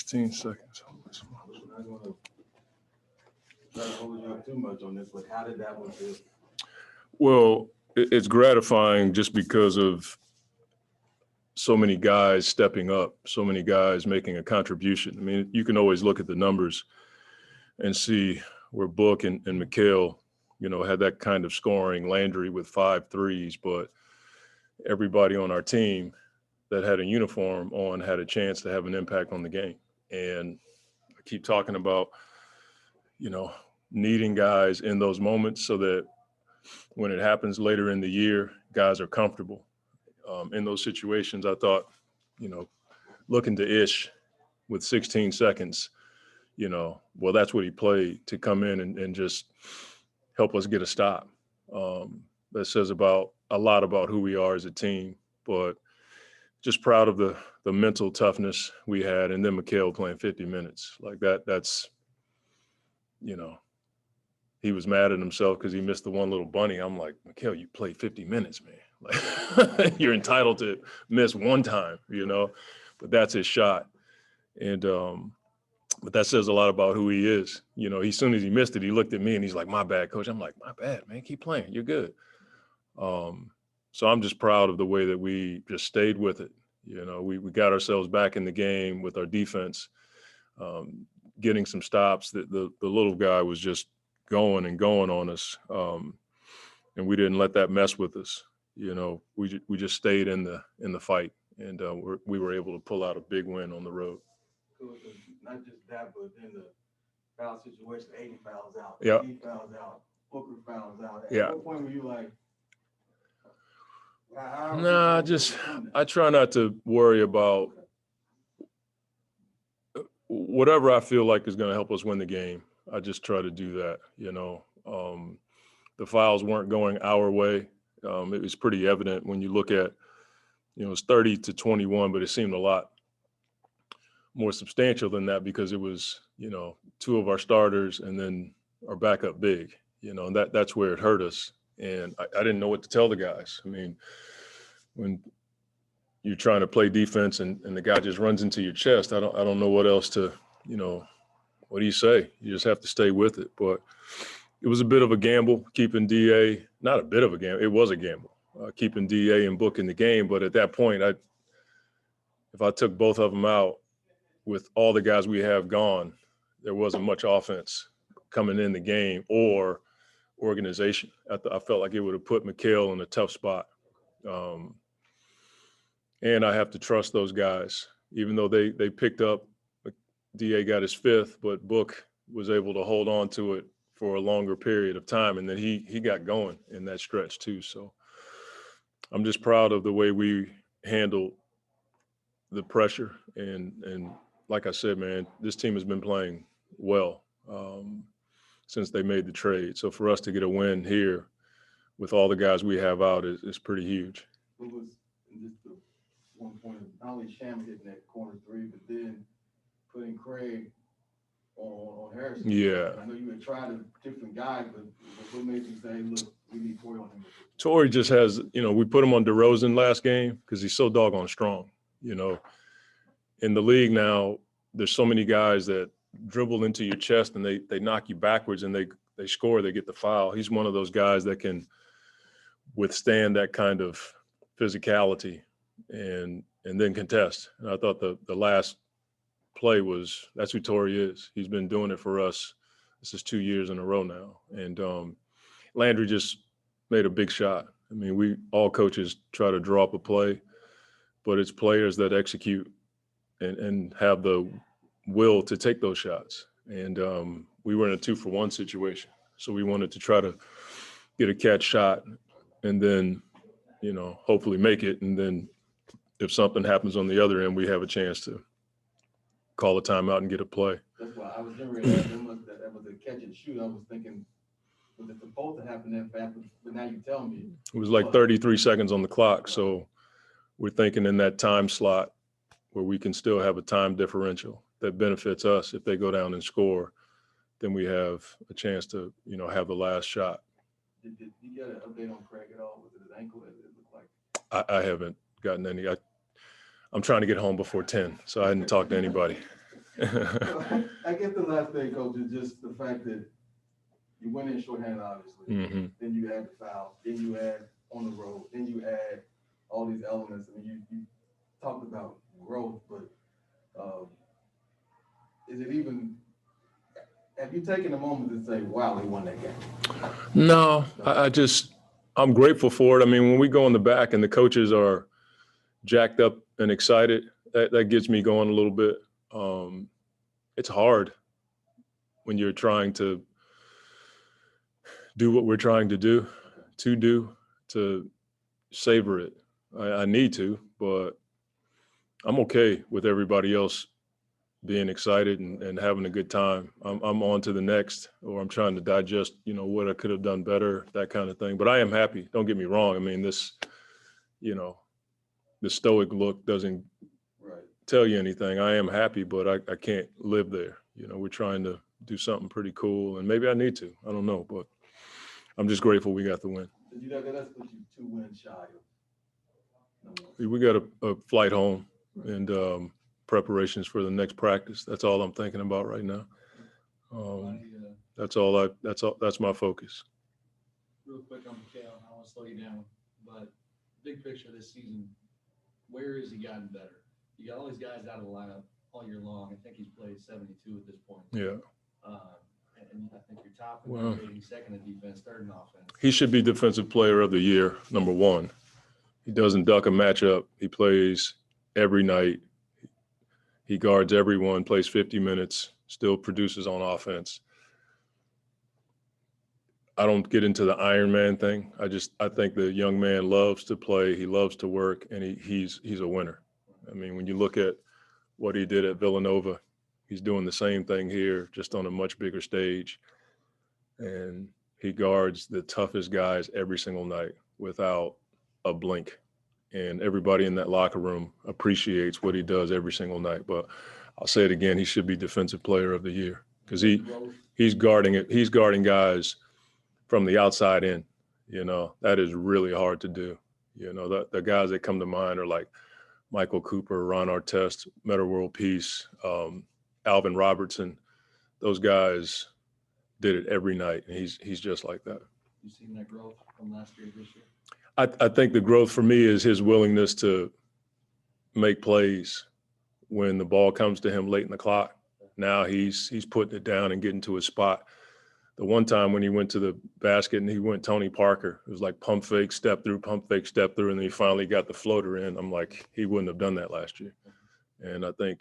16 seconds. I'm not going to try to hold you up too much on this, but how did that one feel? Well, it's gratifying just because of so many guys stepping up, so many guys making a contribution. I mean, you can always look at the numbers and see where Book and Mikhail, had that kind of scoring, Landry with 5 threes, but everybody on our team that had a uniform on had a chance to have an impact on the game. And I keep talking about, needing guys in those moments so that when it happens later in the year, guys are comfortable. In those situations, I thought, looking to Ish with 16 seconds, well, that's what he played to come in and just help us get a stop. That says a lot about who we are as a team, but just proud of the mental toughness we had. And then Mikhail playing 50 minutes like that's, he was mad at himself because he missed the one little bunny. I'm like, Mikhail, you played 50 minutes, man. Like, you're entitled to miss one time, but that's his shot. And, but that says a lot about who he is. As soon as he missed it, he looked at me and he's like, my bad, coach. I'm like, my bad, man, keep playing. You're good. So I'm just proud of the way that we just stayed with it. We got ourselves back in the game with our defense, getting some stops. The little guy was just going on us. And we didn't let that mess with us. We just stayed in the fight, and we were able to pull out a big win on the road. Cool. Not just that, but then the foul situation, 80 fouls out, Yeah. 80 fouls out, Booker fouls out. Yeah. At what point were you like, Nah, I try not to worry about whatever I feel like is going to help us win the game. I just try to do that, The fouls weren't going our way. It was pretty evident when you look at, it's 30-21, but it seemed a lot more substantial than that because it was, 2 of our starters and then our backup big, and that's where it hurt us. And I didn't know what to tell the guys. I mean, when you're trying to play defense and the guy just runs into your chest, I don't know what else to, what do you say? You just have to stay with it. But it was a bit of a gamble keeping DA, not a bit of a gamble, it was a gamble, keeping DA and Book in the game. But at that point, if I took both of them out with all the guys we have gone, there wasn't much offense coming in the game or organization. I felt like it would have put Mikhail in a tough spot. And I have to trust those guys, even though they picked up, DA got his 5th, but Book was able to hold on to it for a longer period of time. And then he got going in that stretch too. So I'm just proud of the way we handled the pressure. And like I said, man, this team has been playing well since they made the trade. So for us to get a win here with all the guys we have out is pretty huge. It was just the one point of not only Sham hitting that corner 3, but then putting Craig on Harrison. Yeah. I know you had tried a different guy, but what made you say, look, we need Torrey on him? Torrey just has, we put him on DeRozan last game because he's so doggone strong. In the league now, there's so many guys that dribble into your chest and they knock you backwards and they score, they get the foul. He's one of those guys that can withstand that kind of physicality and then contest. And I thought the last play that's who Torrey is. He's been doing it for us. This is 2 years in a row now. And Landry just made a big shot. I mean, all coaches try to draw up a play, but it's players that execute and have the will to take those shots. And we were in a 2-for-1 situation. So we wanted to try to get a catch shot and then, hopefully make it. And then if something happens on the other end, we have a chance to call a timeout and get a play. That's why I was hearing that was a catch and shoot. I was thinking, was it supposed to happen that fast? But now you tell me. It was like 33 seconds on the clock. So we're thinking in that time slot where we can still have a time differential that benefits us. If they go down and score, then we have a chance to, have the last shot. Did you get an update on Craig at all? Was it his ankle? It looked like. I haven't gotten any. I'm trying to get home before 10, so I hadn't talked to anybody. I guess the last thing, Coach, is just the fact that you went in shorthanded, obviously. Mhm. Then you add the foul. Then you add on the road. Then you add all these elements. I mean, you talked about growth, but is it even? Have you taken a moment to say, "Wow, they won that game"? No, I'm grateful for it. I mean, when we go in the back and the coaches are jacked up and excited, that gets me going a little bit. It's hard when you're trying to do what we're trying to do, to savor it. I need to, but I'm okay with everybody else being excited and having a good time. I'm on to the next, or I'm trying to digest, what I could have done better, that kind of thing. But I am happy. Don't get me wrong. I mean, this, the stoic look doesn't tell you anything. I am happy, but I can't live there. We're trying to do something pretty cool, and maybe I need to. I don't know, but I'm just grateful we got the win. That's put you 2 wins shy of. We got a flight home and preparations for the next practice. That's all I'm thinking about right now. That's my focus. Real quick on Mikhail, I want to slow you down, but big picture this season, where has he gotten better? You got all these guys out of the lineup all year long. I think he's played 72 at this point. Yeah. And I think you're top in that rating, second in defense, third in offense. He should be Defensive Player of the Year, number one. He doesn't duck a matchup. He plays every night. He guards everyone, plays 50 minutes, still produces on offense. I don't get into the Iron Man thing. I think the young man loves to play. He loves to work, and he's a winner. I mean, when you look at what he did at Villanova, he's doing the same thing here, just on a much bigger stage. And he guards the toughest guys every single night without a blink. And everybody in that locker room appreciates what he does every single night. But I'll say it again, he should be Defensive Player of the Year because he's guarding it. He's guarding guys from the outside in. That is really hard to do. The guys that come to mind are like Michael Cooper, Ron Artest, Metta World Peace, Alvin Robertson. Those guys did it every night, and he's just like that. You seen that growth from last year to this year? I think the growth for me is his willingness to make plays when the ball comes to him late in the clock. Now he's putting it down and getting to his spot. The one time when he went to the basket and he went Tony Parker, it was like pump fake, step through, and then he finally got the floater in. I'm like, he wouldn't have done that last year. And I think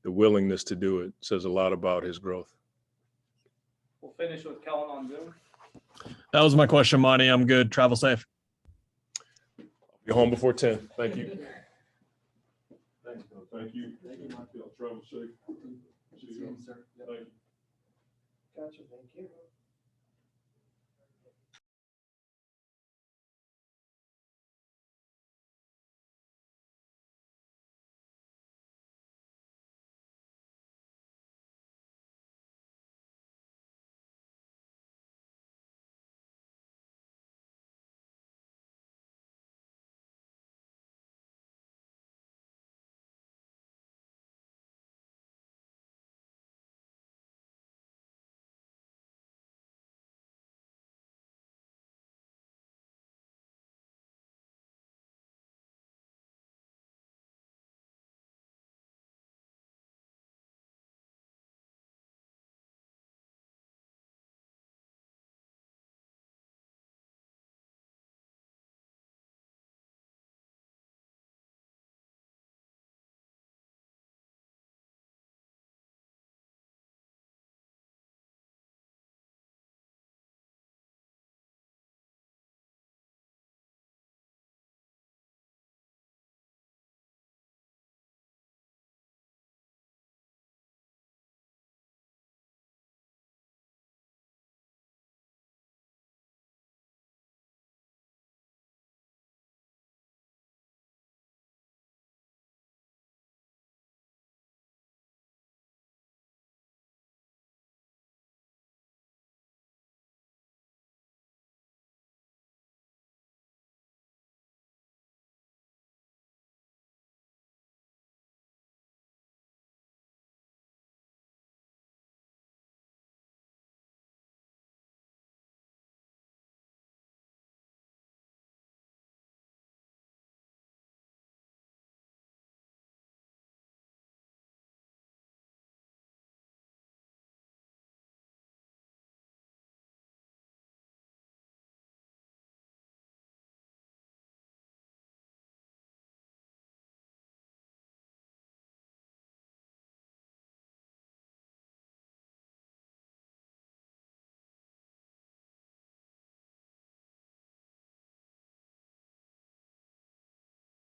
the willingness to do it says a lot about his growth. We'll finish with Kellen on Zoom. That was my question, Monty. I'm good. Travel safe. Be home before 10. Thank you. Thanks, Coach. Thank you. Thank you, Mark. Travel safe. See you, sir. Yep. Thank you. Gotcha. Thank you.